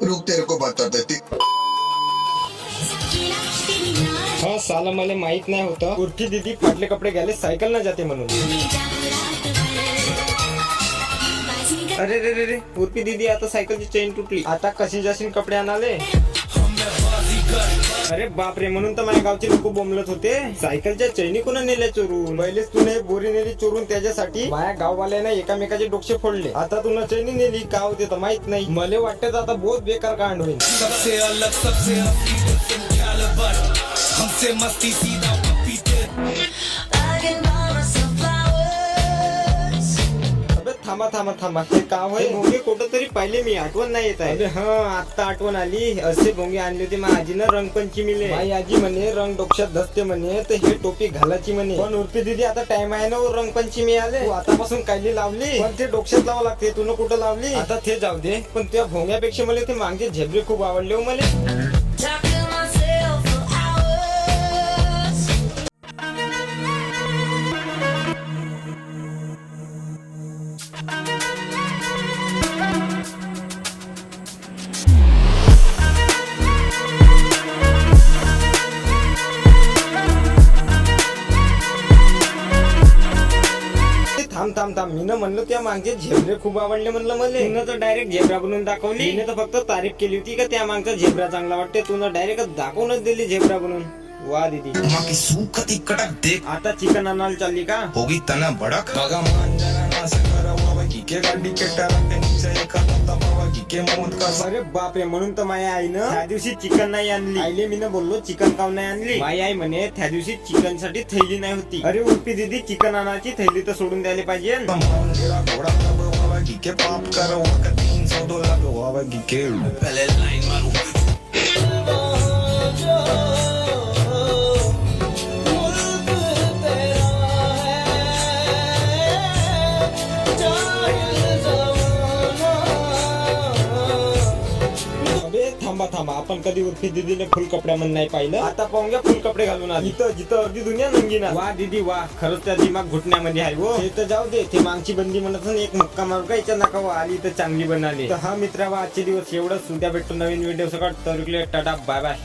रुक तेरे को बताते थे। हा साला मला माहित नाही होतं उर्फी दीदी फाटले कपडे घ्यायला सायकल न जाते म्हणून. अरे रे रे रे उर्फी दीदी आता सायकलची चेन तुटली, आता कशी जाशील कपडे आणाले. अरे बापरे, म्हणून तर माझ्या गावचे लोक बोंबलत होते सायकलच्या चैनी कोण नेल्या चोरून. पहिलेच तुने बोरी नेली चोरून, त्याच्यासाठी माझ्या गाववाल्याने एकामेकाचे डोके फोडले. आता तुला चैनी नेली का होते तर माहित नाही. मला वाटतं आता बहुत बेकार कांड होईल. सबसे अलग सबसे हमसे मस्ती सीधा थांबा थांबा थांबा, हे गाव आहे भोंगे कुठं तरी पाहिले मी, आठवण नाही येत आहे. अरे हा आता आठवण आली. असे भोंगे आणले होते माझ्या आजीनं रंगपंचमीले. माझी आजी म्हणे रंग डोक्यात धसते म्हणे, तर हे टोपी घालायची म्हणे. पण उर्फी दीदी आता टाइम आहे ना रंगपंचमी आले, तू आतापासून कायली लावली. पण ते डोक्यात लावावं लागते, तू कुठं लावली. आता ते जाऊ दे, पण त्या भोंग्यापेक्षा मला ते मागे झेब्रे खूप आवडले हो मला. थांब थांब थांब, मी म्हणलं त्या मागचे झेब्रे खूप आवडले म्हणलं मला. तुला तर डायरेक्ट झेब्रा बनवून दाखवली. मी तर फक्त तारीफ केली होती का त्या मागचा झेब्रा चांगला वाटते, तुला डायरेक्ट दाखवूनच दिली झेब्रा बनवून. वा दीदी आता चिकन आणायला चालली का. होगी तना भड़क बगा मांजना ना सकरा बाबा की के गाड़ी के टारंग नीचे एक खाता बाबा की के मौत का. अरे बापरे, म्हणून तर माझ्या आईनं त्या दिवशी चिकन नाही आणली. आईले मी बोललो चिकन काऊन नाही आणली. माझी आई म्हणे त्या दिवशी चिकन साठी थैली नाही होती. अरे उर्फी दीदी चिकन आणायची थैली तर सोडून द्यायला पाहिजे. घोड़ा बाबा की के पाप करो का 300 डॉलर बाबा की के पहले लाइन मारू. थांबा थांबा, आपण कधी उर्फी दीदीने फुल कपड्यामध्ये नाही पाहिलं. आता पाहूया फुल कपडे घालून आली. इथं जिथं अर्धी दुनिया नंगी ना. वा दीदी वा, खरंच त्या दिमाग घुटण्यामध्ये आहे हो. ते तर जाऊ दे, ते मागची बंदी म्हणत एक मुक्का मारू का याच्या नका. आली तर चांगली बनाली. तर हा मित्रा, आजचे दिवस एवढंच. उद्या भेटतो नवीन व्हिडिओ सकाळ. तर टाटा बाय बाय.